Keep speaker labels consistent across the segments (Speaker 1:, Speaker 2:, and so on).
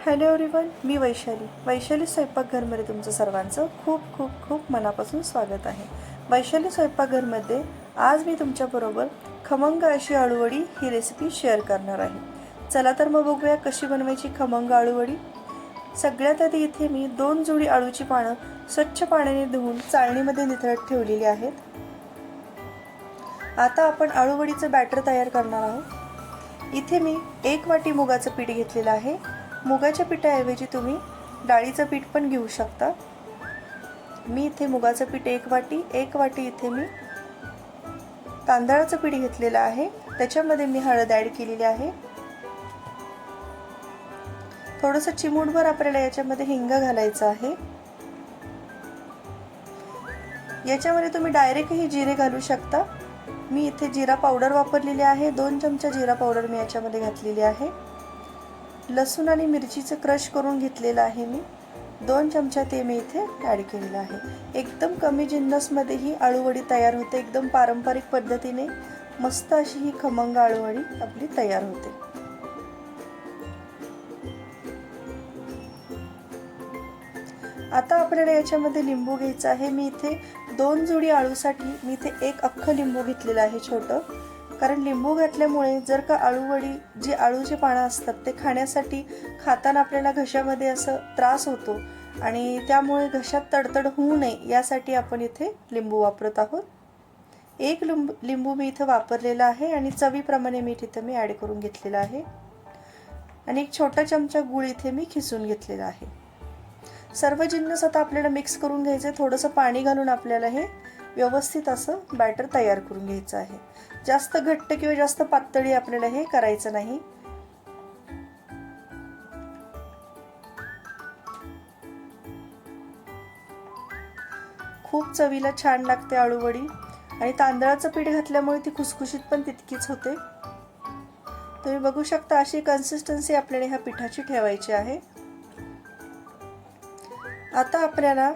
Speaker 1: Hello everyone, मी वैशाली स्वयंपाकघरमध्ये तुमचं सर्वांचं खूप खूप खूप मनापासून स्वागत आहे। वैशाली स्वयंपाकघरमध्ये आज मी तुमच्याबरोबर खमंग अशी आळूवडी ही रेसिपी शेअर करणार आहे। चला तर मग बघूया कशी बनवायची खमंग आळूवडी। सगळ्यात आधी इथे मी 2 जुडी आळूची पानं स्वच्छ पाण्याने धुवून चाळणीमध्ये निथळत ठेवलेली आहेत। आता आपण आळूवडीचं बॅटर तयार करणार आहोत। इथे मी 1 वाटी मुगाचं पीठ घेतलेलं आहे। मुगाच्या पिठाऐवजी तुम्ही डाळीचं पीठ पण घेऊ शकता। मी इथे मुगाचं पीठ 1 वाटी इथे मी तांदळाचं पीठ घेतलेलं आहे। त्याच्यामध्ये मी हळद ॲड केलेली आहे। थोडंसं चिमूटभर आपल्याला याच्यामध्ये हिंग घालायचं आहे। याच्यामध्ये तुम्ही डायरेक्टही जिरे घालू शकता। मी इथे जिरा पावडर वापरलेली आहे। 2 चमचा जिरा पावडर मी याच्यामध्ये घातलेली आहे। लसूण आणि मिरचीचं क्रश करून घेतलेलं आहे मी 2 चमचा ते मी इथे ॲड केलेलं आहे। एकदम कमी जिन्नसमध्ये ही आळूवडी तयार होते। एकदम पारंपरिक पद्धतीने मस्त अशी ही खमंग आळूवडी आपली तयार होते। आता आपल्याला याच्यामध्ये लिंबू घ्यायचा आहे। मी इथे 2 जुडी आळूसाठी मी इथे 1 अख्खं लिंबू घेतलेलं आहे छोटं। कारण लिंबू घातल्यामुळे जर का आळूवडी जी आळूची पानं असतात ते खाताना आपल्याला घशामध्ये असं त्रास होतो आणि त्यामुळे घशात तडतड होऊ नये यासाठी आपण इथे लिंबू वापरत आहोत। 1 लिंबू मी इथे वापरलेला आहे आणि चवीप्रमाणे मीठ इथे मी ॲड करून घेतलेलं आहे आणि 1 छोटा चमचा गूळ इथे मी खिसून घेतलेला आहे। सर्व जिन्नस आता आपल्याला मिक्स करून घ्यायचे। थोडंसं पाणी घालून आपल्याला हे व्यवस्थित असं बॅटर तयार करून घ्यायचं आहे। जास्त घट्ट किंवा जास्त पातळी आपल्याला हे करायचं नाही। खूप चवीला छान लागते आळूवडी आणि तांदळाचं पीठ घातल्यामुळे ती खुसखुशीत पण तितकीच होते। तुम्ही बघू शकता अशी कन्सिस्टन्सी आपल्याला ह्या पिठाची ठेवायची आहे। आता आपल्याला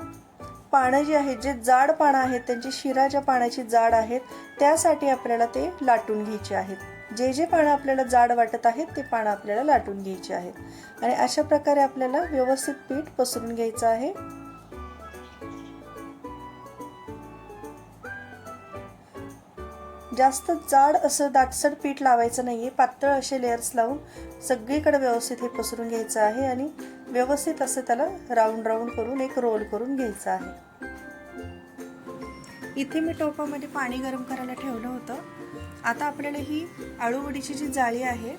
Speaker 1: पानं जी आहेत, जे जाड पानं आहेत, त्यांची शिरा ज्या पानाची जाड आहेत त्यासाठी आपल्याला ते लाटून घ्यायचे आहेत। जे पानं आपल्याला जाड वाटत आहेत ते पानं आपल्याला लाटून घ्यायचे आहेत आणि अशा प्रकारे आपल्याला व्यवस्थित पीठ पसरून घ्यायचं आहे। जास्त जाड असं दाटसर पीठ लावायचं नाहीये। पातळ असे लेयर्स लावून सगळीकडे व्यवस्थित हे पसरून घ्यायचं आहे आणि व्यवस्थित असं त्याला राऊंड करून एक रोल करून घ्यायचं आहे। इथे मी टोपामध्ये पाणी गरम करायला ठेवलं होतं। आता आपल्याला ही आळूवडीची जी जाळी आहे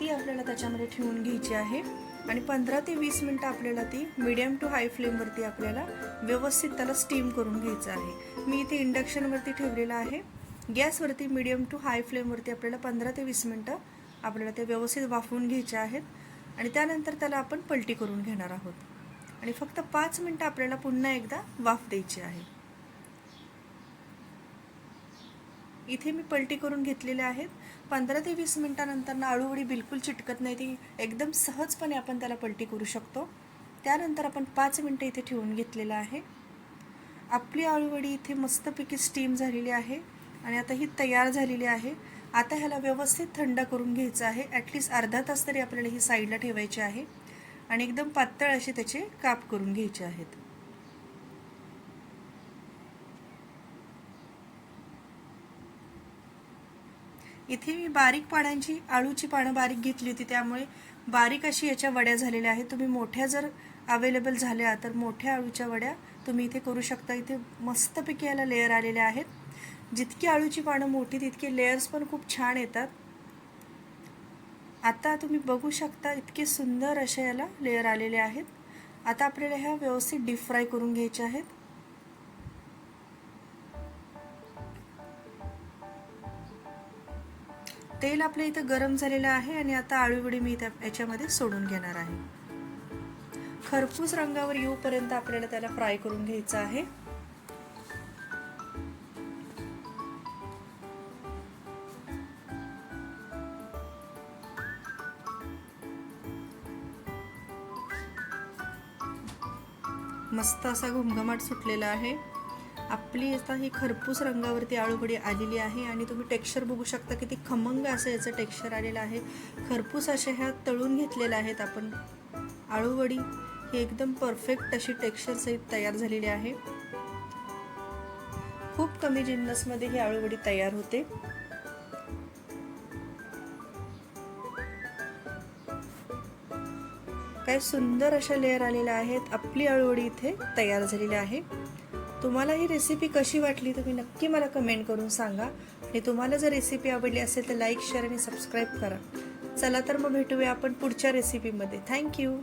Speaker 1: ती आपल्याला त्याच्यामध्ये ठेवून घ्यायची आहे आणि 15 ते 20 मिनिटं आपल्याला ती मीडियम टू हाय फ्लेमवरती आपल्याला व्यवस्थित त्याला स्टीम करून घ्यायचं आहे। मी इथे इंडक्शनवरती ठेवलेलं आहे। गॅसवरती मीडियम टू हाय फ्लेमवरती आपल्याला 15 ते 20 मिनिटं आपल्याला ते व्यवस्थित वाफवून घ्यायचे आहेत आणि त्यानंतर त्याला आपण पलटी करून घेणार आहोत आणि फक्त 5 मिनिटं आपल्याला पुन्हा एकदा वाफ द्यायची आहे। इथे मी पलटी करून घेतलेले आहेत। 15 ते 20 मिनिटांनंतर आळूवडी बिलकुल चिटकत नाही, ती एकदम सहजपणे आपण त्याला पलटी करू शकतो। त्यानंतर आपण 5 मिनिटं इथे ठेवून घेतलेलं आहे। आपली आळूवडी इथे मस्तपैकी स्टीम झालेली आहे आणि आता ही तयार झालेली आहे। आता ह्याला व्यवस्थित थंड करून घ्यायचं आहे। ॲटलिस्ट अर्धा तास तरी आपल्याला ही साईडला ठेवायची आहे आणि एकदम पातळ असे त्याचे काप करून घ्यायचे आहेत। इथे मी बारीक पानांची आळूची पानं बारीक घेतली होती, त्यामुळे बारीक अशी याच्या वड्या झालेल्या आहेत। तुम्ही मोठ्या जर अवेलेबल झाल्या तर मोठ्या आळूच्या वड्या तुम्ही इथे करू शकता। इथे मस्तपैकी याला लेयर आलेले आहेत। जितकी आळूची पानं मोठी तितके लेयर्स पण खूप छान येतात। आता तुम्ही बघू शकता इतके सुंदर असे याला लेयर आलेले आहेत। आता आपल्याला ह्या व्यवस्थित डीप फ्राय करून घ्यायचे आहेत। तेल आपल्या इथं गरम झालेलं आहे आणि आता आळूवडी मी याच्यामध्ये सोडून घेणार आहे। खरपूस रंगावर येऊपर्यंत आपल्याला त्याला फ्राय करून घ्यायचं आहे। मस्त असा घमघमाट सुटलेला आहे। आपली आता ही खरपूस रंगावरती आळूवडी आलेली आहे आणि तुम्ही टेक्स्चर बघू शकता किती खमंग असं याचं टेक्स्चर आलेलं आहे। खरपूस अशा ह्या तळून घेतलेल्या आहेत आपण आळूवडी ही एकदम परफेक्ट अशी टेक्स्चर सहित तयार झालेली आहे. खूप कमी जिन्नसमध्ये ही आळूवडी तयार होते. काय सुंदर अशा लेअर आलेल्या आहेत. आपली आळूवडी इथे तयार झालेली आहे. तुम्हाला ही रेसिपी कशी वाटली तुम्ही नक्की मला कमेंट करून सांगा. आणि तुम्हाला जर रेसिपी आवडली असेल तर लाईक, शेअर आणि सबस्क्राईब करा. चला तर मग भेटूया आपण पुढच्या रेसिपीमध्ये. थँक्यू.